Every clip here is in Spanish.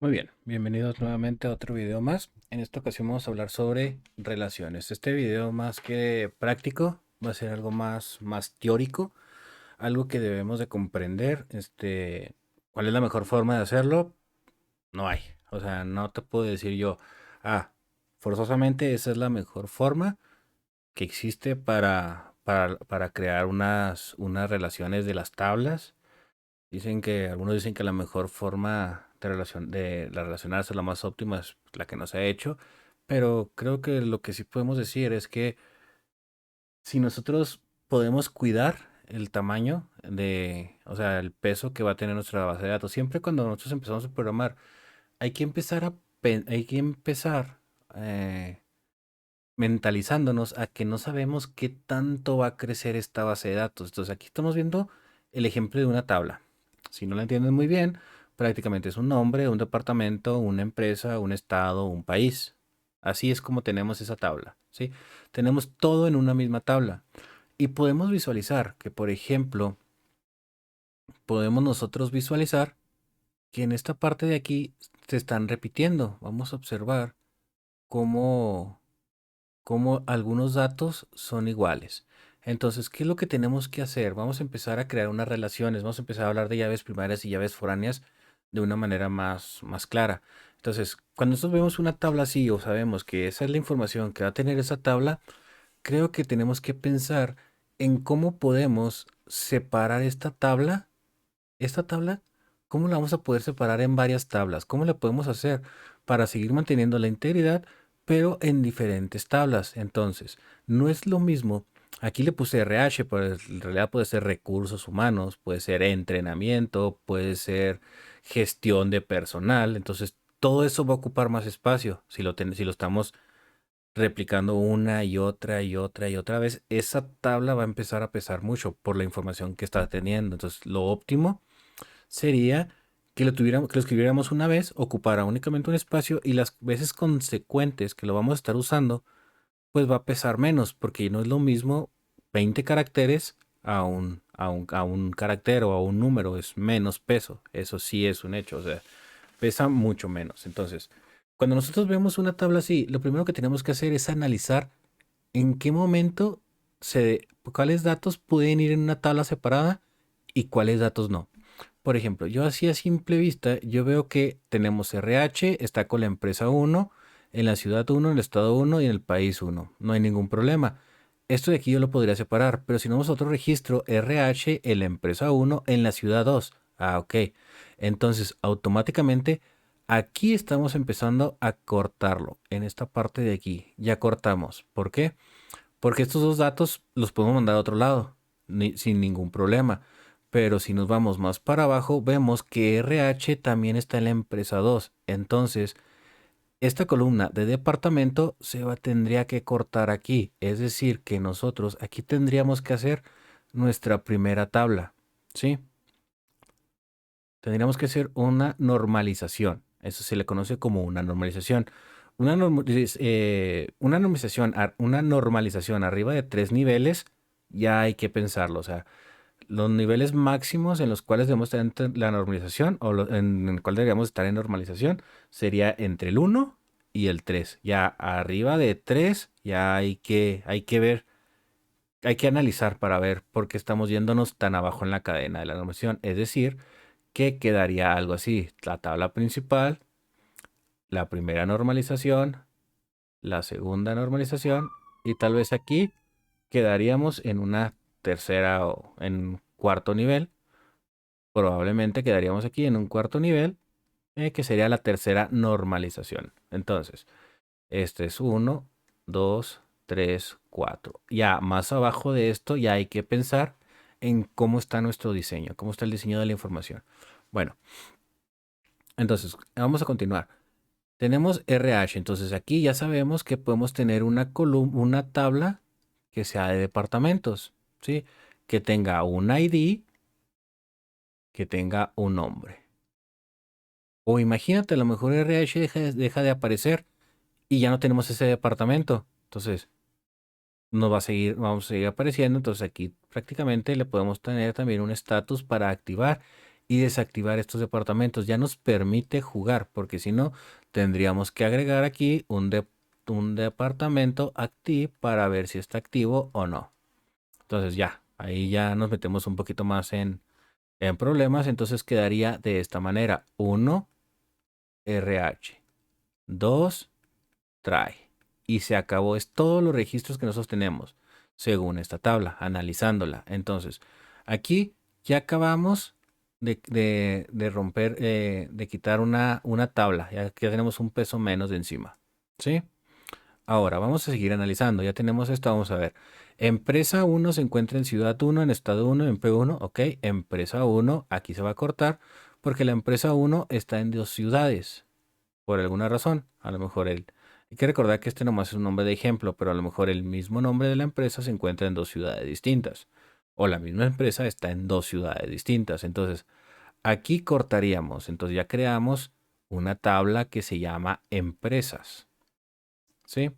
Muy bien, bienvenidos nuevamente a otro video más. En esta ocasión vamos a hablar sobre relaciones. Este video más que práctico va a ser algo más teórico, algo que debemos de comprender. ¿Cuál es la mejor forma de hacerlo? No hay. O sea, no te puedo decir yo, ah, forzosamente esa es la mejor forma que existe para crear unas relaciones de las tablas. Algunos dicen que la mejor forma de relacionarse, la más óptima, es la que nos ha hecho, pero creo que lo que sí podemos decir es que si nosotros podemos cuidar el tamaño o sea, el peso que va a tener nuestra base de datos, siempre cuando nosotros empezamos a programar, hay que empezar eh, mentalizándonos a que no sabemos qué tanto va a crecer esta base de datos. Entonces aquí estamos viendo el ejemplo de una tabla. Si no la entienden muy bien, prácticamente es un nombre, un departamento, una empresa, un estado, un país. Así es como tenemos esa tabla, ¿sí? Tenemos todo en una misma tabla. Y podemos visualizar que, por ejemplo, podemos nosotros visualizar que en esta parte de aquí se están repitiendo. Vamos a observar cómo algunos datos son iguales. Entonces, ¿qué es lo que tenemos que hacer? Vamos a empezar a crear unas relaciones, vamos a empezar a hablar de llaves primarias y llaves foráneas de una manera más clara. Entonces, cuando nosotros vemos una tabla así o sabemos que esa es la información que va a tener esa tabla, creo que tenemos que pensar en cómo podemos separar esta tabla, ¿cómo la vamos a poder separar en varias tablas? ¿Cómo le podemos hacer para seguir manteniendo la integridad, pero en diferentes tablas? Entonces, no es lo mismo. Aquí le puse RH, pero en realidad puede ser recursos humanos, puede ser entrenamiento, puede ser gestión de personal. Entonces, todo eso va a ocupar más espacio. Si lo estamos replicando una y otra y otra y otra vez, esa tabla va a empezar a pesar mucho por la información que está teniendo. Entonces, lo óptimo sería que lo escribiéramos una vez, ocupara únicamente un espacio y las veces consecuentes que lo vamos a estar usando, pues va a pesar menos, porque no es lo mismo 20 caracteres a un carácter o a un número, es menos peso. Eso sí es un hecho, o sea, pesa mucho menos. Entonces, cuando nosotros vemos una tabla así, lo primero que tenemos que hacer es analizar en qué momento cuáles datos pueden ir en una tabla separada y cuáles datos no. Por ejemplo, yo así a simple vista, yo veo que tenemos RH, está con la empresa uno, en la ciudad uno, en el estado uno y en el país uno. No hay ningún problema. Esto de aquí yo lo podría separar, pero si no vamos a otro registro, RH en la empresa uno, en la ciudad 2. Ah, ok. Entonces, automáticamente, aquí estamos empezando a cortarlo. En esta parte de aquí, ya cortamos. ¿Por qué? Porque estos dos datos los podemos mandar a otro lado, sin ningún problema. Pero si nos vamos más para abajo, vemos que RH también está en la empresa 2. Entonces, esta columna de departamento tendría que cortar aquí. Es decir, que nosotros aquí tendríamos que hacer nuestra primera tabla. ¿Sí? Tendríamos que hacer una normalización. Eso se le conoce como una normalización. Una normalización arriba de 3 niveles, ya hay que pensarlo. O sea, los niveles máximos en los cuales debemos estar en la normalización en el cual deberíamos estar en normalización sería entre el 1 y el 3. Ya arriba de 3 ya hay que ver, hay que analizar para ver por qué estamos yéndonos tan abajo en la cadena de la normalización. Es decir, que quedaría algo así: la tabla principal, la primera normalización, la segunda normalización y tal vez aquí quedaríamos en una tercera o en un cuarto nivel. Probablemente quedaríamos aquí en un cuarto nivel, que sería la tercera normalización. Entonces, este es 1, 2, 3, 4. Ya más abajo de esto ya hay que pensar en cómo está nuestro diseño, cómo está el diseño de la información. Bueno, entonces vamos a continuar. Tenemos RH, entonces aquí ya sabemos que podemos tener una tabla que sea de departamentos, ¿sí? Que tenga un ID, que tenga un nombre. O imagínate, a lo mejor RH deja de aparecer y ya no tenemos ese departamento. Entonces, vamos a seguir apareciendo. Entonces aquí prácticamente le podemos tener también un estatus para activar y desactivar estos departamentos. Ya nos permite jugar, porque si no, tendríamos que agregar aquí un departamento active para ver si está activo o no. Entonces ya, ahí ya nos metemos un poquito más en problemas. Entonces quedaría de esta manera: 1 RH, 2 try. Y se acabó. Es todos los registros que nosotros tenemos según esta tabla, analizándola. Entonces, aquí ya acabamos de romper, de quitar una tabla. Ya que tenemos un peso menos de encima. ¿Sí? Ahora, vamos a seguir analizando. Ya tenemos esto. Vamos a ver. Empresa 1 se encuentra en ciudad 1, en estado 1, en P1. Ok. Empresa 1, aquí se va a cortar porque la empresa 1 está en 2 ciudades por alguna razón. A lo mejor hay que recordar que este nomás es un nombre de ejemplo, pero a lo mejor el mismo nombre de la empresa se encuentra en 2 ciudades distintas. O la misma empresa está en 2 ciudades distintas. Entonces, aquí cortaríamos. Entonces ya creamos una tabla que se llama empresas. ¿Sí?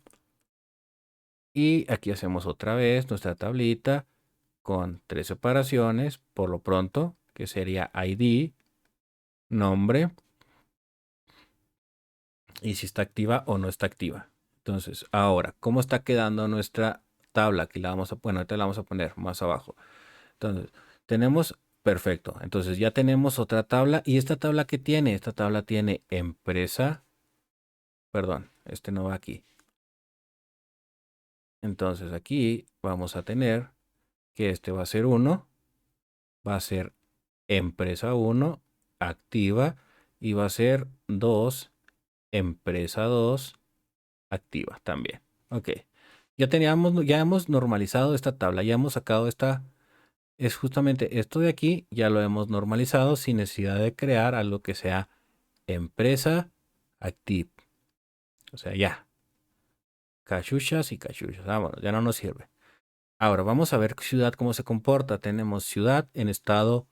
Y aquí hacemos otra vez nuestra tablita con 3 separaciones, por lo pronto, que sería ID, nombre, y si está activa o no está activa. Entonces, ahora, ¿cómo está quedando nuestra tabla? Aquí la vamos a, bueno, ahorita la vamos a poner más abajo. Entonces, tenemos, perfecto. Entonces ya tenemos otra tabla. ¿Y esta tabla qué tiene? Esta tabla tiene empresa, perdón, este no va aquí. Entonces aquí vamos a tener que este va a ser 1, va a ser empresa 1 activa y va a ser 2, empresa 2 activa también. Ok. Ya hemos normalizado esta tabla, ya hemos sacado esta, es justamente esto de aquí, ya lo hemos normalizado sin necesidad de crear algo que sea empresa active. O sea, ya, cachuchas y cachuchas, vámonos, ya no nos sirve. Ahora vamos a ver ciudad cómo se comporta. Tenemos ciudad en estado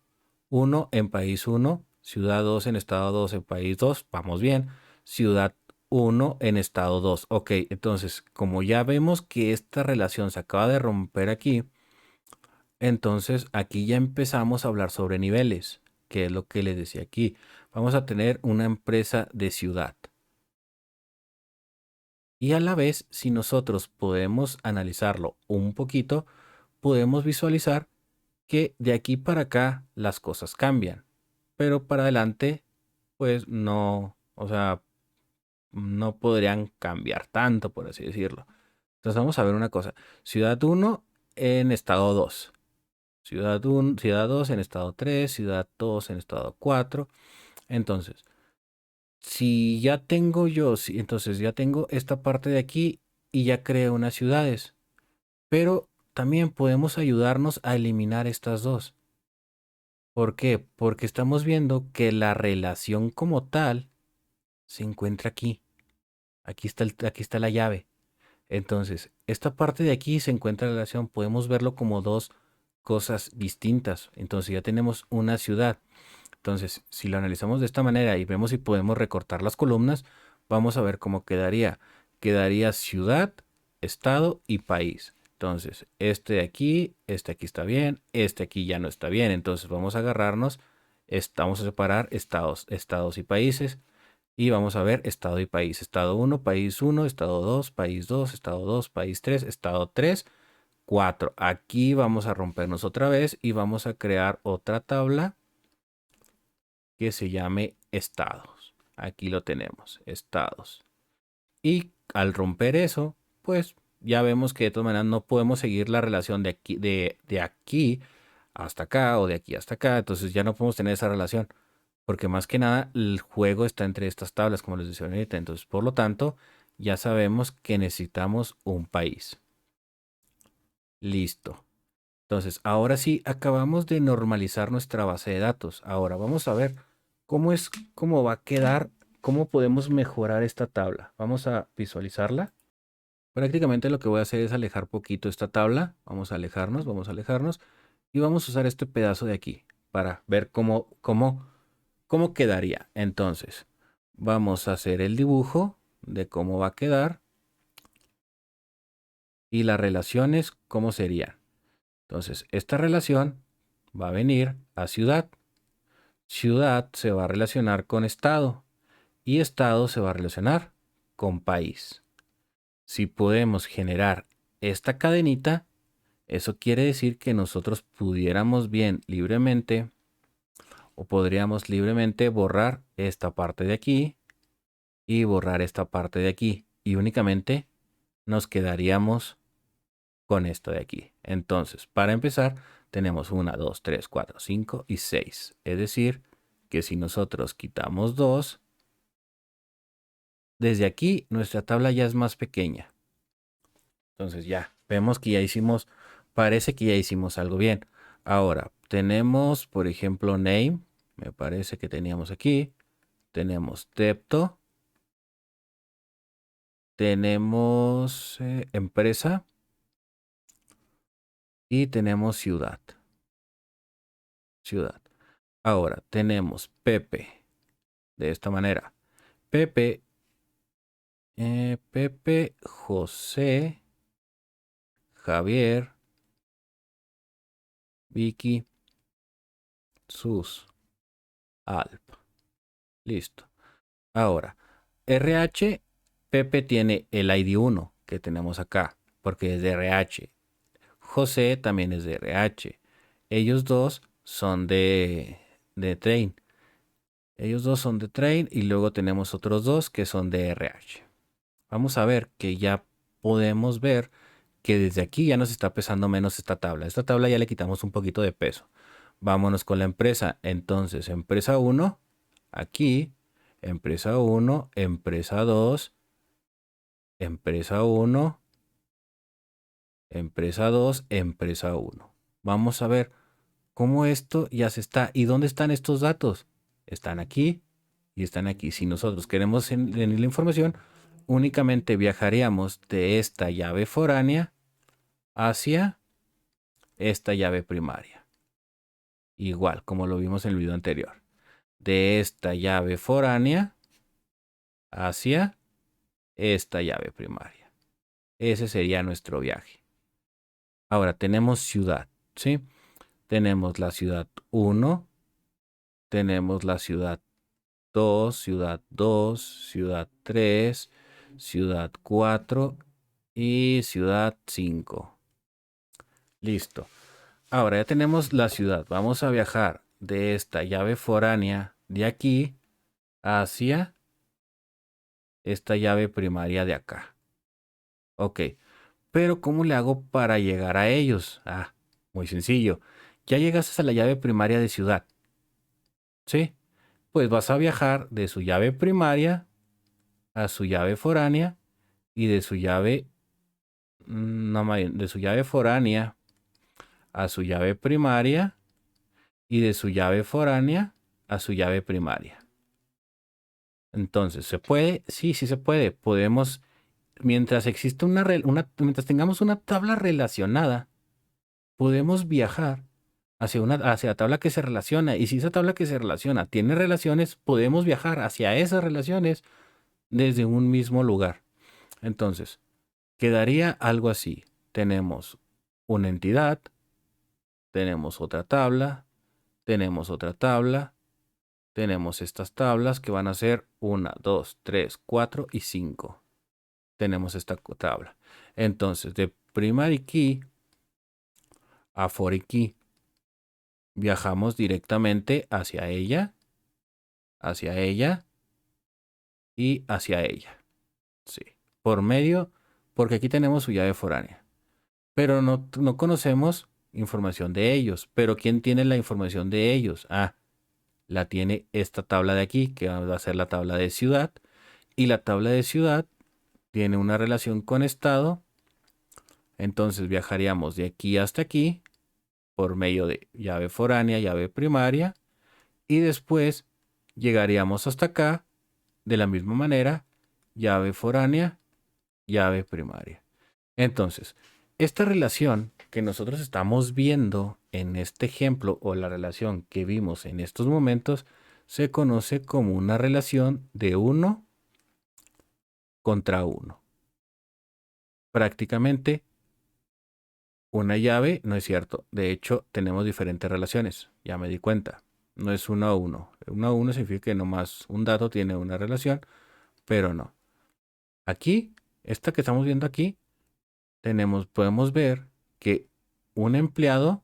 1 en país 1, ciudad 2 en estado 2 en país 2, vamos bien. Ciudad 1 en estado 2. Ok, entonces, como ya vemos que esta relación se acaba de romper aquí, entonces aquí ya empezamos a hablar sobre niveles, que es lo que les decía aquí. Vamos a tener una empresa de ciudad. Y a la vez, si nosotros podemos analizarlo un poquito, podemos visualizar que de aquí para acá las cosas cambian, pero para adelante, pues no, o sea, no podrían cambiar tanto, por así decirlo. Entonces vamos a ver una cosa. Ciudad 1 en estado 2. Ciudad 1, ciudad 2 en estado 3. Ciudad 2 en estado 4. Entonces, si ya tengo yo, entonces ya tengo esta parte de aquí y ya creo unas ciudades. Pero también podemos ayudarnos a eliminar estas dos. ¿Por qué? Porque estamos viendo que la relación como tal se encuentra aquí. Aquí está la llave. Entonces, esta parte de aquí se encuentra la relación. Podemos verlo como dos cosas distintas. Entonces ya tenemos una ciudad. Entonces, si lo analizamos de esta manera y vemos si podemos recortar las columnas, vamos a ver cómo quedaría. Quedaría ciudad, estado y país. Entonces, este aquí está bien, este aquí ya no está bien. Entonces, vamos a agarrarnos, vamos a separar estados y países. Y vamos a ver estado y país. Estado 1, país 1, estado 2, país 2, estado 2, país 3, estado 3, 4. Aquí vamos a rompernos otra vez y vamos a crear otra tabla que se llame estados. Aquí lo tenemos, estados. Y al romper eso, pues ya vemos que de todas maneras no podemos seguir la relación de aquí hasta acá o de aquí hasta acá. Entonces ya no podemos tener esa relación. Porque más que nada el juego está entre estas tablas, como les decía ahorita. Entonces, por lo tanto, ya sabemos que necesitamos un país. Listo. Entonces, ahora sí, acabamos de normalizar nuestra base de datos. Ahora vamos a ver cómo va a quedar, cómo podemos mejorar esta tabla. Vamos a visualizarla. Prácticamente lo que voy a hacer es alejar poquito esta tabla. Vamos a alejarnos y vamos a usar este pedazo de aquí para ver cómo quedaría. Entonces, vamos a hacer el dibujo de cómo va a quedar y las relaciones, cómo serían. Entonces, esta relación va a venir a ciudad. ciudad se va a relacionar con estado y estado se va a relacionar con país. Si podemos generar esta cadenita, eso quiere decir que nosotros pudiéramos bien libremente o podríamos libremente borrar esta parte de aquí y borrar esta parte de aquí y únicamente nos quedaríamos con esto de aquí. Entonces, para empezar, tenemos 1, 2, 3, 4, 5 y 6. Es decir, que si nosotros quitamos 2, desde aquí nuestra tabla ya es más pequeña. Entonces ya, vemos que ya hicimos, parece que ya hicimos algo bien. Ahora, tenemos, por ejemplo, name, me parece que teníamos aquí. Tenemos depto. Tenemos empresa. Y tenemos ciudad. Ciudad. Ahora, tenemos Pepe. De esta manera. Pepe, Pepe, José, Javier, Vicky, Sus, Alp. Listo. Ahora, RH, Pepe tiene el ID 1 que tenemos acá, porque es de RH. José también es de RH. Ellos dos son de Train. Ellos dos son de Train y luego tenemos otros dos que son de RH. Vamos a ver que ya podemos ver que desde aquí ya nos está pesando menos esta tabla. Esta tabla ya le quitamos un poquito de peso. Vámonos con la empresa. Entonces, empresa 1, aquí, empresa 1, empresa 2, empresa 1, empresa 2, empresa 1. Vamos a ver cómo esto ya se está. ¿Y dónde están estos datos? Están aquí y están aquí. Si nosotros queremos tener la información, únicamente viajaríamos de esta llave foránea hacia esta llave primaria. Igual como lo vimos en el video anterior. De esta llave foránea hacia esta llave primaria. Ese sería nuestro viaje. Ahora tenemos ciudad, ¿sí? Tenemos la ciudad 1, tenemos la ciudad 2, ciudad 2, ciudad 3, ciudad 4 y ciudad 5. Listo. Ahora ya tenemos la ciudad. Vamos a viajar de esta llave foránea de aquí hacia esta llave primaria de acá. Ok. Pero ¿cómo le hago para llegar a ellos? Ah, muy sencillo. Ya llegaste a la llave primaria de ciudad. ¿Sí? Pues vas a viajar de su llave primaria a su llave foránea y de su llave, no, de su llave foránea a su llave primaria y de su llave foránea a su llave primaria. Entonces, ¿se puede? Sí, sí se puede. Podemos, mientras existe mientras tengamos una tabla relacionada, podemos viajar hacia la tabla que se relaciona. Y si esa tabla que se relaciona tiene relaciones, podemos viajar hacia esas relaciones desde un mismo lugar. Entonces, quedaría algo así. Tenemos una entidad, tenemos otra tabla, tenemos otra tabla, tenemos estas tablas que van a ser 1, 2, 3, 4 y 5. Tenemos esta tabla. Entonces, de primary key a foreign key, viajamos directamente hacia ella y hacia ella. Sí. Por medio, porque aquí tenemos su llave foránea. Pero no conocemos información de ellos. Pero ¿quién tiene la información de ellos? Ah, la tiene esta tabla de aquí, que va a ser la tabla de ciudad. Y la tabla de ciudad tiene una relación con estado. Entonces viajaríamos de aquí hasta aquí por medio de llave foránea, llave primaria. Y después llegaríamos hasta acá de la misma manera, llave foránea, llave primaria. Entonces, esta relación que nosotros estamos viendo en este ejemplo o la relación que vimos en estos momentos se conoce como una relación de 1 contra 1. Prácticamente una llave, no es cierto. De hecho, tenemos diferentes relaciones. Ya me di cuenta. No es uno a uno. Uno a uno significa que nomás un dato tiene una relación, pero no. Aquí, esta que estamos viendo aquí, podemos ver que un empleado,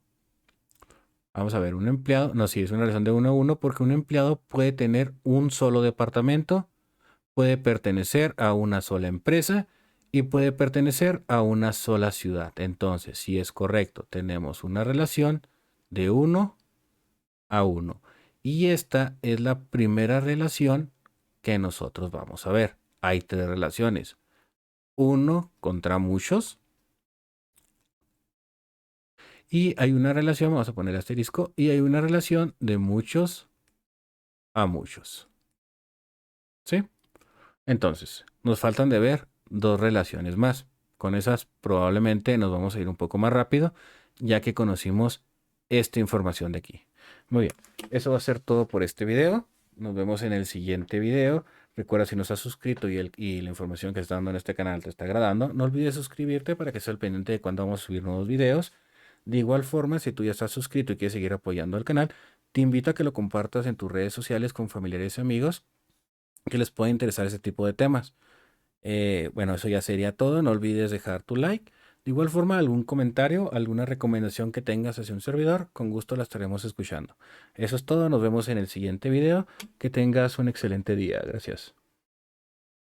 vamos a ver, un empleado, no, sí, es una relación de uno a uno porque un empleado puede tener un solo departamento, puede pertenecer a una sola empresa y puede pertenecer a una sola ciudad. Entonces, si es correcto, tenemos una relación de uno a uno. Y esta es la primera relación que nosotros vamos a ver. Hay tres relaciones. Uno contra muchos. Y hay una relación, vamos a poner asterisco, y hay una relación de muchos a muchos. ¿Sí? Entonces, nos faltan de ver dos relaciones más. Con esas probablemente nos vamos a ir un poco más rápido, ya que conocimos esta información de aquí. Muy bien, eso va a ser todo por este video. Nos vemos en el siguiente video. Recuerda, si no estás suscrito y la información que está dando en este canal te está agradando, no olvides suscribirte para que estés al pendiente de cuando vamos a subir nuevos videos. De igual forma, si tú ya estás suscrito y quieres seguir apoyando al canal, te invito a que lo compartas en tus redes sociales con familiares y amigos que les pueda interesar ese tipo de temas. Bueno, eso ya sería todo. No olvides dejar tu like. De igual forma, algún comentario, alguna recomendación que tengas hacia un servidor, con gusto la estaremos escuchando. Eso es todo. Nos vemos en el siguiente video. Que tengas un excelente día. Gracias.